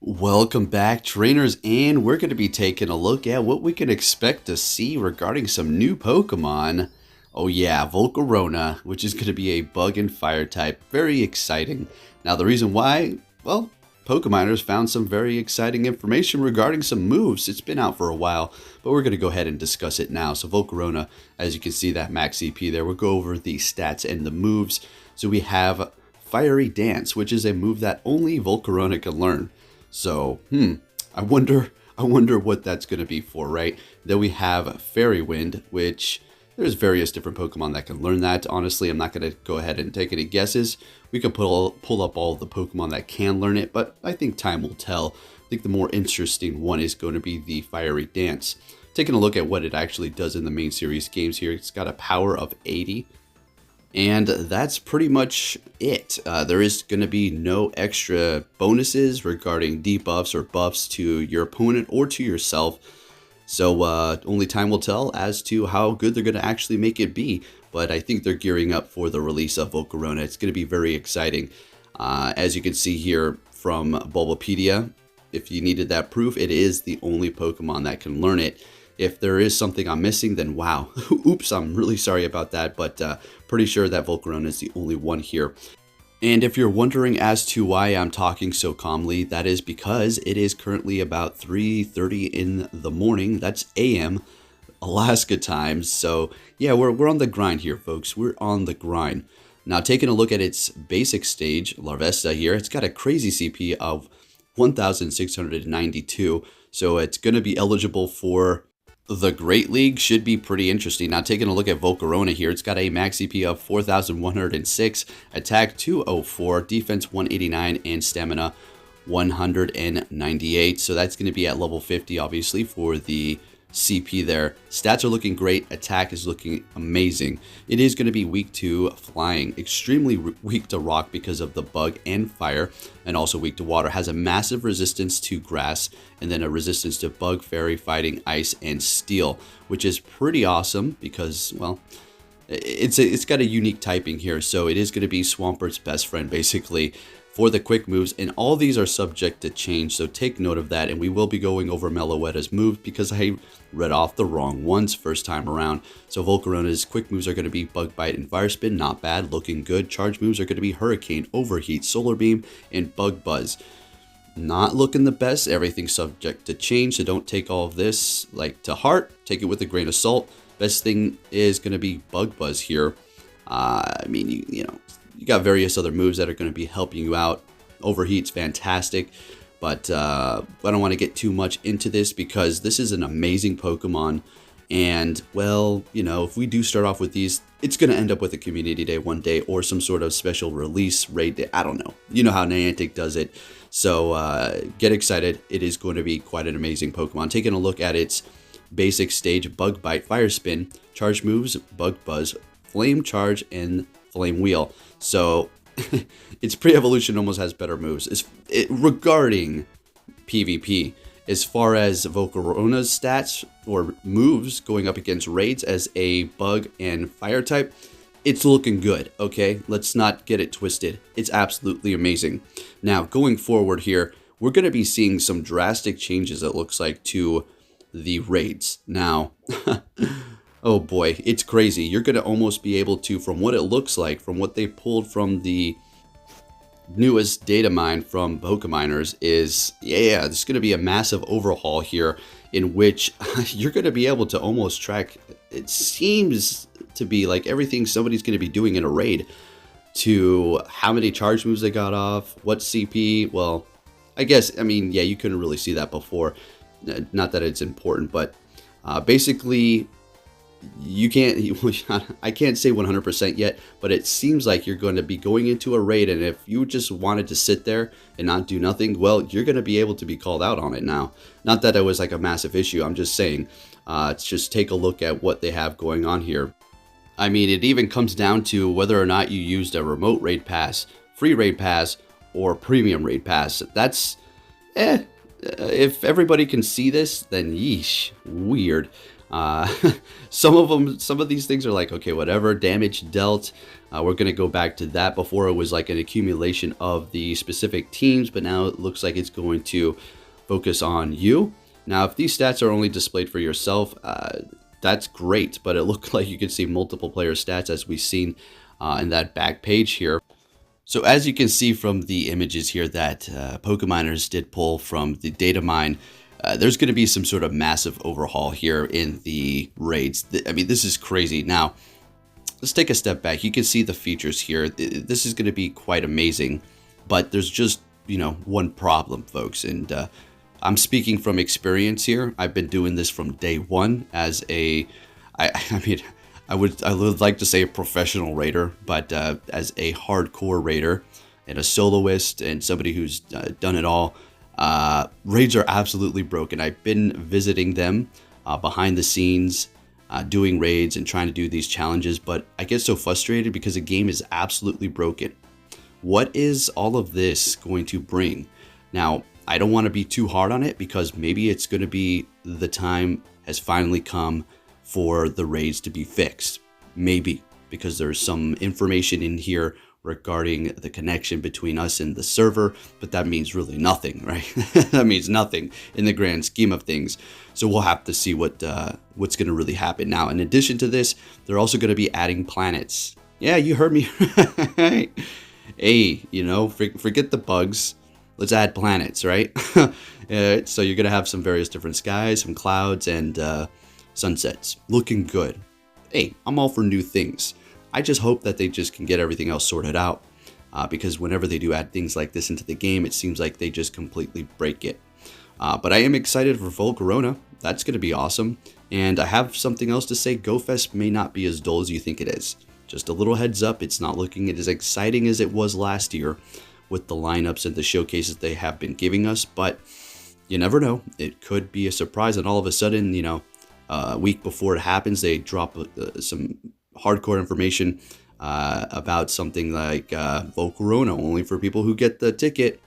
Welcome back, trainers, and we're going to be taking a look at what we can expect to see regarding some new Pokemon. Oh yeah, Volcarona, which is going to be a bug and fire type. Very exciting. Now the reason why, well, PokeMiners found some very exciting information regarding some moves. It's been out for a while, but we're going to go ahead and discuss it now. So Volcarona, as you can see that max CP there, we'll go over the stats and the moves. So we have Fiery Dance, which is a move that only Volcarona can learn. So, I wonder what that's going to be for, right? Then we have Fairy Wind, which there's various different Pokemon that can learn that. Honestly, I'm not going to go ahead and take any guesses. We can pull up all the Pokemon that can learn it, but I think time will tell. I think the more interesting one is going to be the Fiery Dance. Taking a look at what it actually does in the main series games here, it's got a power of 80. And that's pretty much it. There is going to be no extra bonuses regarding debuffs or buffs to your opponent or to yourself. So only time will tell as to how good they're going to actually make it be. But I think they're gearing up for the release of Volcarona. It's going to be very exciting. As you can see here from Bulbapedia, if you needed that proof, it is the only Pokemon that can learn it. If there is something I'm missing, then wow. Oops, I'm really sorry about that, but pretty sure that Volcarona is the only one here. And if you're wondering as to why I'm talking so calmly, that is because it is currently about 3:30 in the morning. That's AM, Alaska time. So yeah, we're on the grind here, folks. We're on the grind. Now, taking a look at its basic stage, Larvesta here, it's got a crazy CP of 1,692. So it's going to be eligible for the Great League. Should be pretty interesting. Now, taking a look at Volcarona here, it's got a max CP of 4,106, attack 204, defense 189, and stamina 198. So that's going to be at level 50, obviously, for the CP there. Stats are looking great. Attack is looking amazing. It is going to be weak to flying, extremely weak to rock because of the bug and fire, and also weak to water. Has a massive resistance to grass, and then a resistance to bug, fairy, fighting, ice, and steel, which is pretty awesome because, well, it's got a unique typing here. So it is going to be Swampert's best friend, basically, for the quick moves, and all these are subject to change, so take note of that. And we will be going over Meloetta's moves because I read off the wrong ones first time around. So Volcarona's quick moves are going to be Bug Bite and Fire Spin, not bad, looking good. Charge moves are going to be Hurricane, Overheat, Solar Beam, and Bug Buzz. Not looking the best. Everything's subject to change, so don't take all of this like to heart. Take it with a grain of salt. Best thing is going to be Bug Buzz here. I mean, you know, you got various other moves that are going to be helping you out. Overheat's fantastic, but I don't want to get too much into this because this is an amazing Pokemon. And, well, you know, if we do start off with these, it's going to end up with a community day one day or some sort of special release raid day. I don't know. You know how Niantic does it. So get excited. It is going to be quite an amazing Pokemon. Taking a look at its basic stage, Bug Bite, Fire Spin, Charge moves, Bug Buzz, Flame Charge, and Flame Wheel. So its pre-evolution almost has better moves regarding PvP. As far as Volcarona's stats or moves going up against raids as a bug and fire type, it's looking good, okay? Let's not get it twisted. It's absolutely amazing. Now, going forward here, we're going to be seeing some drastic changes, it looks like, to the raids. Now, oh boy, it's crazy. You're going to almost be able to, from what it looks like, from what they pulled from the newest data mine from PokeMiners, is, yeah, there's going to be a massive overhaul here in which you're going to be able to almost track, it seems to be like everything somebody's going to be doing in a raid, to how many charge moves they got off, what CP. Well, I guess, I mean, yeah, you couldn't really see that before. Not that it's important, but basically, you can't, I can't say 100% yet, but it seems like you're going to be going into a raid, and if you just wanted to sit there and not do nothing, well, you're going to be able to be called out on it now. Not that it was like a massive issue, I'm just saying, just take a look at what they have going on here. I mean, it even comes down to whether or not you used a remote raid pass, free raid pass, or premium raid pass. That's, if everybody can see this, then yeesh, weird. Uh, some of these things are like, okay, whatever, damage dealt. We're going to go back to that. Before it was like an accumulation of the specific teams, but now it looks like it's going to focus on you. Now, if these stats are only displayed for yourself, that's great, but it looked like you could see multiple player stats as we've seen in that back page here. So as you can see from the images here that PokeMiners did pull from the data mine, there's going to be some sort of massive overhaul here in the raids. I mean, this is crazy. Now, let's take a step back. You can see the features here. This is going to be quite amazing, but there's just, one problem, folks. And I'm speaking from experience here. I've been doing this from day one as I would like to say a professional raider, but as a hardcore raider and a soloist and somebody who's done it all, raids are absolutely broken. I've been visiting them behind the scenes, doing raids and trying to do these challenges, but I get so frustrated because the game is absolutely broken. What is all of this going to bring? Now, I don't want to be too hard on it because maybe it's going to be the time has finally come for the raids to be fixed. Maybe, because there's some information in here regarding the connection between us and the server, but that means really nothing, right? That means nothing in the grand scheme of things. So we'll have to see what's going to really happen. Now, in addition to this, they're also going to be adding planets. Yeah, you heard me. Hey, forget the bugs. Let's add planets, right? So you're going to have some various different skies, some clouds, and sunsets. Looking good. Hey, I'm all for new things. I just hope that they just can get everything else sorted out. Because whenever they do add things like this into the game, it seems like they just completely break it. But I am excited for Volcarona. That's going to be awesome. And I have something else to say. GoFest may not be as dull as you think it is. Just a little heads up, it's not looking as exciting as it was last year with the lineups and the showcases they have been giving us, but you never know. It could be a surprise, and all of a sudden, a week before it happens, they drop some hardcore information about something like Volcarona, only for people who get the ticket.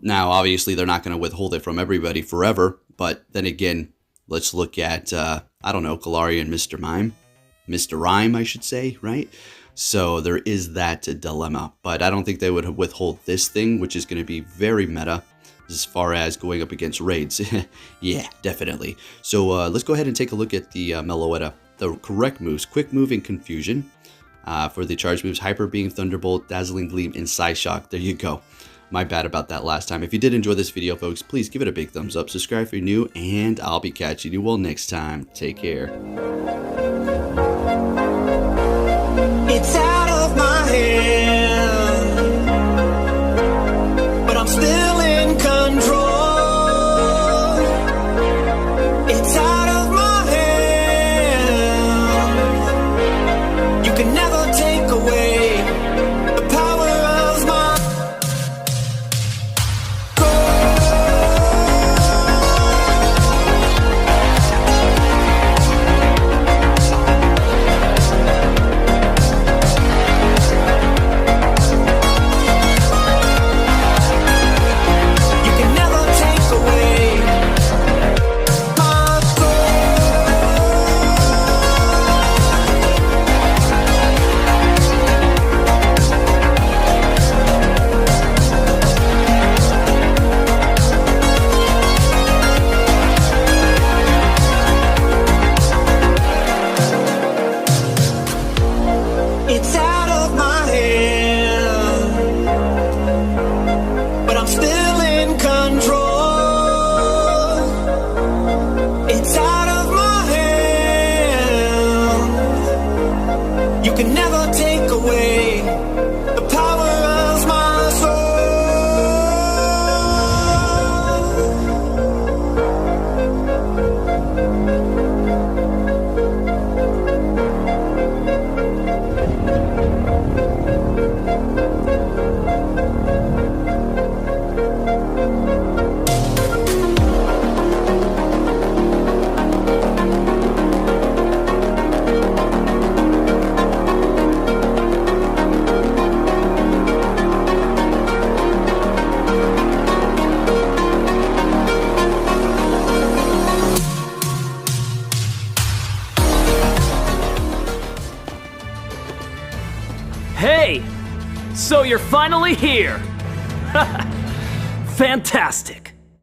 Now, obviously, they're not going to withhold it from everybody forever, but then again, let's look at, Galarian Mr. Mime. Mr. Rhyme, I should say, right? So there is that dilemma, but I don't think they would withhold this thing, which is going to be very meta as far as going up against raids. Yeah, definitely. So let's go ahead and take a look at the Meloetta. The correct moves: Quick Move and Confusion. For the charge moves, Hyper Beam, Thunderbolt, Dazzling Gleam, and Psyshock. There you go. My bad about that last time. If you did enjoy this video, folks, please give it a big thumbs up, subscribe if you're new, and I'll be catching you all next time. Take care. It's out of my hand, but I'm still in control. It's out of my hand. You can never take away the power of my goal. So you're finally here! Fantastic!